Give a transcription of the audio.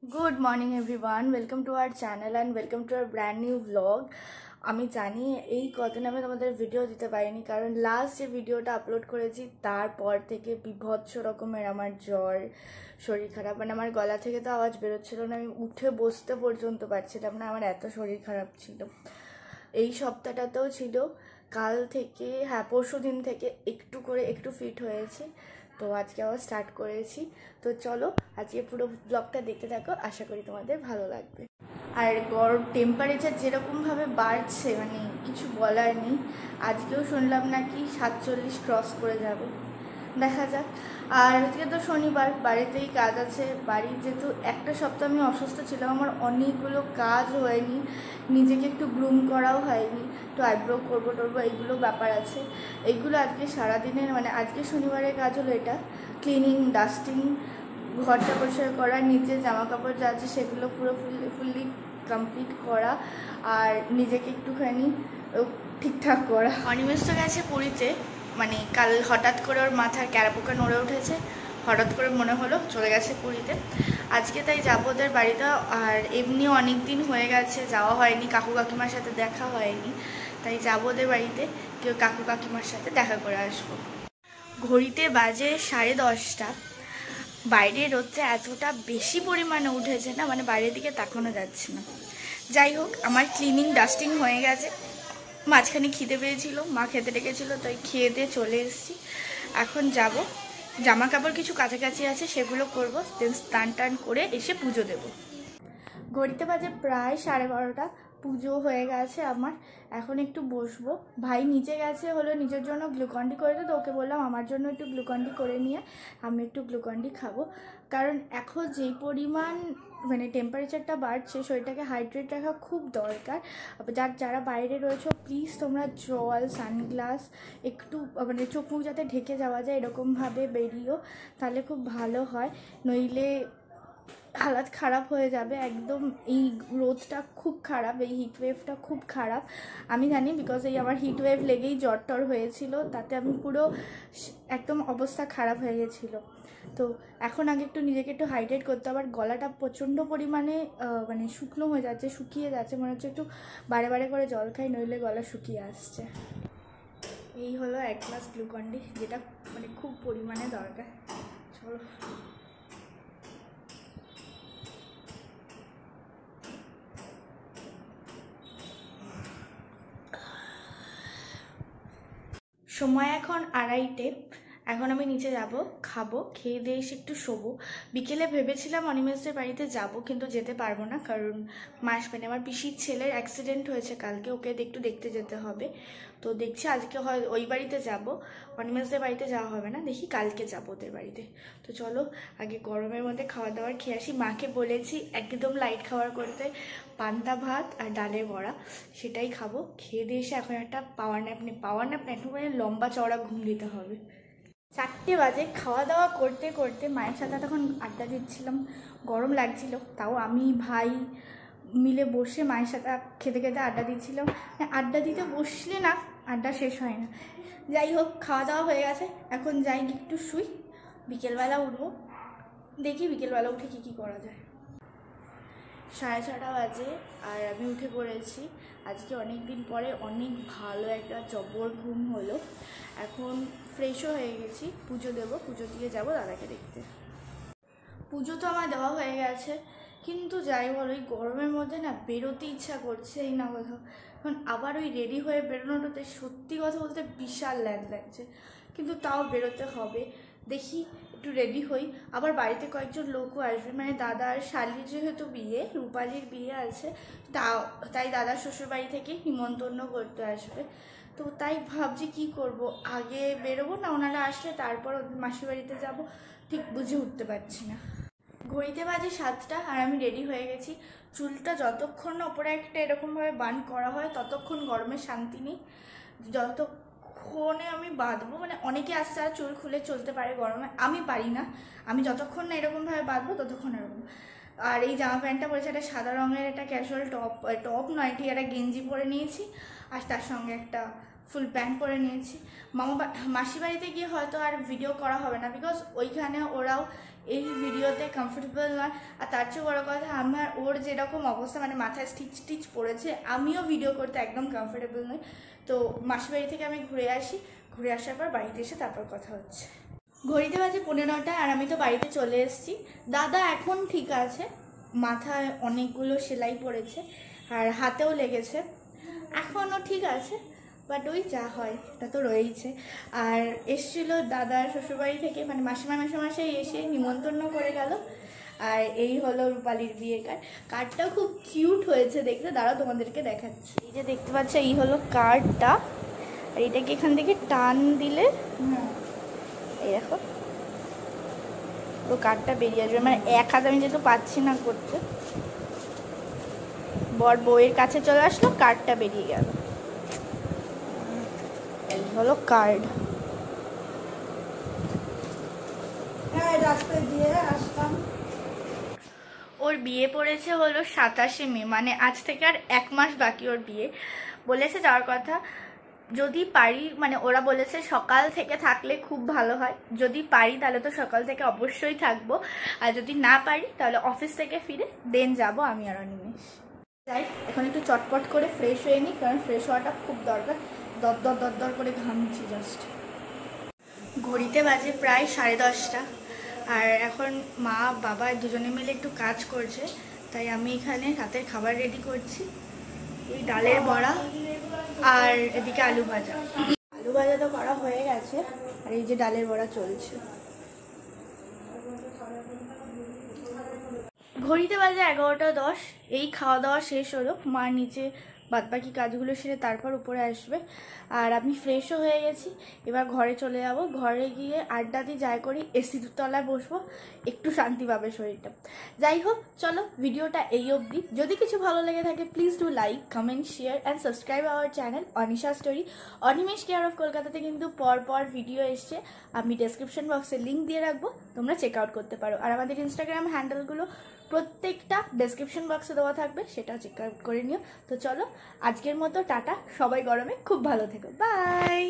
Good morning everyone, welcome to our channel and welcome to our brand new blog. আমি জানি এই কদিন আমি তোমাদের ভিডিও দিতে পারিনি, কারণ লাস্ট যে ভিডিওটা আপলোড করেছি তারপর থেকে বিভৎস রকমের আমার জ্বর, শরীর খারাপ, মানে আমার গলা থেকে তো আওয়াজ বেরোচ্ছিল না, আমি উঠে বসতে পর্যন্ত পারছিলাম না, আমার এত শরীর খারাপ ছিল। এই সপ্তাহটাতেও ছিল, কাল থেকে, হ্যাঁ পরশু দিন থেকে একটু ফিট হয়েছি। তো আজকে আবার স্টার্ট করেছি। তো চলো আজকে পুরো ব্লগটা দেখতে থাকো, আশা করি তোমাদের ভালো লাগবে। আর গরম টেম্পারেচার যেরকমভাবে বাড়ছে, মানে কিছু বলার নেই। আজকেও শুনলাম নাকি 47 ক্রস করে যাবে, দেখা যাক। আর আজকে তো শনিবার, বাড়িতেই কাজ আছে। বাড়ির যেহেতু একটা সপ্তাহ আমি অসুস্থ ছিলাম, আমার অনেকগুলো কাজ হয়নি, নিজেকে একটু গ্রুম করাও হয়নি, একটু আইব্রো করবো টরবো, এইগুলো ব্যাপার আছে। এইগুলো আজকে সারাদিনের, মানে আজকে শনিবারের কাজ হলো এটা, ক্লিনিং, ডাস্টিং, ঘরটা পরিষ্কার করা, নিচে জামা কাপড় যা আছে সেগুলো পুরো ফুললি কমপ্লিট করা, আর নিজেকে একটুখানি ঠিকঠাক করা। অনিমেষ তো গেছে পুরীতে, মানে কাল হঠাৎ করে ওর মাথার ক্যারাপোকা নড়ে উঠেছে, হঠাৎ করে মনে হলো চলে গেছে পুরীতে। আজকে তাই যাবো ওদের বাড়িতে। আর এমনি অনেক দিন হয়ে গেছে যাওয়া হয়নি, কাকু কাকিমার সাথে দেখা হয়নি, তাই যাবো ওদের বাড়িতে, কেউ কাকু কাকিমার সাথে দেখা করে আসবো। ঘড়িতে বাজে 10:30। বাইরের রোদটা এতটা বেশি পরিমাণে উঠেছে না, মানে বাইরের দিকে তাকানো যাচ্ছে না। যাই হোক, আমার ক্লিনিং ডাস্টিং হয়ে গেছে। মাঝখানে খিদে পেয়েছিল, মা খেতে ডেকেছিল, তাই খেয়ে দিয়ে চলে এসেছি। এখন যাব, জামা কাপড় কিছু কাছাকাছি আছে সেগুলো করবো, দেন স্নান টান করে এসে পুজো দেবো। ঘড়িতে বাজে প্রায় 12:30, পুজো হয়ে গেছে আমার। এখন একটু বসবো। ভাই নিচে গেছে হলো নিজের জন্য গ্লুকন্ডি করে, তো ওকে বললাম আমার জন্য একটু গ্লুকন্ডি করে নিয়ে আমি একটু গ্লুকন্ডি খাবো। কারণ এখন যেই পরিমাণ মানে টেম্পারেচারটা বাড়ছে, শরীরটাকে হাইড্রেট রাখা খুব দরকার। যারা বাইরে রয়েছে প্লিজ তোমরা জল, সানগ্লাস, একটু মানে চোখ মুখ যাতে ঢেকে যাওয়া যায় এরকমভাবে বেরিয়েও, তাহলে খুব ভালো হয়। নইলে হালাত খারাপ হয়ে যাবে একদম। এই রোদটা খুব খারাপ, এই হিটওয়েভটা খুব খারাপ। আমি জানি, বিকজ এই আমার হিটওয়েভ লেগেই জ্বর টর হয়েছিল, তাতে আমি পুরো একদম অবস্থা খারাপ হয়ে গেছিলো। তো এখন আগে একটু নিজেকে একটু হাইড্রেট করতে, আবার গলাটা প্রচণ্ড পরিমাণে মানে শুকনো হয়ে যাচ্ছে, শুকিয়ে যাচ্ছে, মনে হচ্ছে একটু বারে বারে করে জল খাই, নইলে গলা শুকিয়ে আসছে। এই হলো 1 গ্লাস গ্লুকন্ডি, যেটা মানে খুব পরিমাণে দরকার। চলো। সময় এখন 2:30। এখন আমি নিচে যাব, খাবো, খেয়ে দিয়ে এসে একটু শোবো। বিকেলে ভেবেছিলাম অনিমেষদের বাড়িতে যাব, কিন্তু যেতে পারবো না, কারণ মা আসবে না। আমার পিসির ছেলের অ্যাক্সিডেন্ট হয়েছে কালকে, ওকে একটু দেখতে যেতে হবে। তো দেখছি আজকে হয় ওই বাড়িতে যাব, অনিমেষদের বাড়িতে যাওয়া হবে না, দেখি কালকে যাবো ওদের বাড়িতে। তো চলো আগে গরমের মধ্যে খাওয়া দাওয়ার খেয়ে আসি। মাকে বলেছি একদম লাইট খাবার করতে, পান্তা ভাত আর ডালের বড়া, সেটাই খাবো। খেয়ে দিয়ে এসে এখন একটা পাওয়ার ন্যাপ একটু মানে লম্বা চওড়া ঘুম দিতে হবে। 4টে বাজে। খাওয়া দাওয়া করতে করতে মায়ের সাথে তখন আড্ডা দিচ্ছিলাম, গরম লাগছিল, তাও আমি ভাই মিলে বসে মায়ের সাথে খেতে খেতে আড্ডা দিচ্ছিলাম। আড্ডা দিতে বসলে না আড্ডা শেষ হয় না। যাই হোক, খাওয়া দাওয়া হয়ে গেছে, এখন যাই একটু শুই, বিকেলবেলা উঠবো, দেখি বিকেলবেলা উঠে কী করা যায়। 6:30 বাজে আর আমি উঠে পড়েছি। আজকে অনেক দিন পরে অনেক ভালো একটা জবর ঘুম হলো। এখন ফ্রেশও হয়ে গেছি, পুজো দেবো, পুজো দিয়ে যাব দাদাকে দেখতে। পুজো তো আমার দেওয়া হয়ে গেছে, কিন্তু যাই বলো এই গরমের মধ্যে না বেরোতে ইচ্ছা করছে এই না কোথাও। এখন আবার ওই রেডি হয়ে বেরোনোটাতে সত্যি কথা বলতে বিশাল ল্যাদ লাগছে, কিন্তু তাও বেরোতে হবে। দেখি একটু রেডি হই। আবার বাড়িতে কয়েকজন লোকও আসবে, মানে দাদার শালির যেহেতু বিয়ে, রূপালির বিয়ে আছে, তাই দাদার শ্বশুরবাড়ি থেকে নিমন্ত্রণ করতে আসবে। তো তাই ভাবছি কি করব, আগে বেরোবো না ওনারা আসলে তারপর মাসির বাড়িতে যাবো, ঠিক বুঝে উঠতে পারছি না। ঘড়িতে বাজে 7টা আর আমি রেডি হয়ে গেছি। চুলটা যতক্ষণ না ওপরে একটা এরকমভাবে বান করা হয় ততক্ষণ গরমের শান্তি নেই। যতক্ষণে আমি বাঁধবো, মানে অনেকে আছে যারা চুল খুলে চলতে পারে গরমে, আমি পারি না। আমি যতক্ষণ না এরকমভাবে বাঁধবো ততক্ষণ এরকম। আর এই জামা প্যান্টটা পরেছে একটা সাদা রঙের, একটা ক্যাজুয়াল টপ নয় ঠিক একটা গেঞ্জি পরে নিয়েছি, আর তার সঙ্গে একটা ফুল প্যান্ট পরে নিয়েছি। মাসি বাড়িতে গিয়ে হয়তো আর ভিডিও করা হবে না, বিকজ ওইখানে ওরাও এই ভিডিওতে কমফোর্টেবল নয়। আর তার চেয়ে বড় কথা, আমার ওর যেরকম অবস্থা, মানে মাথায় স্টিচ পড়েছে, আমিও ভিডিও করতে একদম কমফোর্টেবল নই। তো মাসি বাড়ি থেকে আমি ঘুরে আসি, ঘুরে আসার পর বাড়িতে এসে তারপর কথা হচ্ছে। ঘড়িতে বাজে 15টা আর আমি তো বাড়িতে চলে এসেছি। দাদা এখন ঠিক আছে, মাথায় অনেকগুলো সেলাই পড়েছে আর হাতেও লেগেছে, এখনও ঠিক আছে, বাট ওই যা হয় তা তো রয়েইছে। আর এসছিল দাদার শ্বশুরবাড়ি থেকে, মানে মাসিমা মেসোমশাই এসে নিমন্ত্রণ করে গেল। আর এই হলো রূপালীর বিয়ের কার্ডটা খুব কিউট হয়েছে দেখতে, দাঁড়াও তোমাদেরকে দেখাচ্ছি। এই যে দেখতে পাচ্ছ, এই হলো কার্ডটা, আর এটাকে এখান থেকে টান দিলে এই দেখো তো কার্ডটা বেরিয়ে আসবে। মানে এক হাত আমি যেহেতু পাচ্ছি না করতে, বর বউয়ের কাছে চলে আসলো, কার্ডটা বেরিয়ে গেল। এই হলো কার্ড। হ্যাঁ, রাস্তায় দিয়ে আসলাম। ওর বিয়ে পড়েছে হলো 27শে মে, মানে আজ থেকে আর 1 মাস বাকি ওর বিয়ে। বলেছে যাওয়ার কথা, যদি পারি, মানে ওরা বলেছে সকাল থেকে থাকলে খুব ভালো হয়, যদি পারি তাহলে তো সকাল থেকে অবশ্যই থাকবো, আর যদি না পারি তাহলে অফিস থেকে ফিরে দেন যাব আমি আর অনিমেষ। যাই এখন একটু চটপট করে ফ্রেশ হয়ে নিই, কারণ ফ্রেশ হওয়াটা খুব দরকার। দর করে ঘামছি জাস্ট। ঘড়িতে বাজে প্রায় 10:30, আর এখন মা বাবা দুজনে মিলে একটু কাজ করছে, তাই আমি এখানে রাতের খাবার রেডি করছি। এই ডালের বড়া আর এদিকে আলু ভাজা। আলু ভাজা তো করা হয়ে গেছে, আর এই যে ডালের বড়া চলছে। ঘড়িতে বাজে 11:10। এই খাওয়া দাওয়া শেষ হলো, মা নিচে বাদবাকি কাজগুলো সেরে তারপর উপরে আসবে। আর আমি ফ্রেশও হয়ে গেছি, এবার ঘরে চলে যাব। ঘরে গিয়ে আড্ডা দিয়ে যাই করি, এসির তলায় বসবো, একটু শান্তি পাবে শরীরটা। যাই হোক, চলো ভিডিওটা এই অবধি। যদি কিছু ভালো লেগে থাকে please do like, comment, share and subscribe our channel Anisha story. Animesh care of কলকাতাতে কিন্তু পর ভিডিও এসছে, আমি ডেসক্রিপশন বক্সে লিঙ্ক দিয়ে রাখবো, তোমরা চেক আউট করতে পারো। আর আমাদের ইনস্টাগ্রাম হ্যান্ডেলগুলো প্রত্যেকটা ডেসক্রিপশন বক্সে দেওয়া থাকবে, সেটাও চেক আউট করে নিও। তো চলো আজকের মতো টাটা, সবাই গরমে খুব ভালো থেকো, বাই।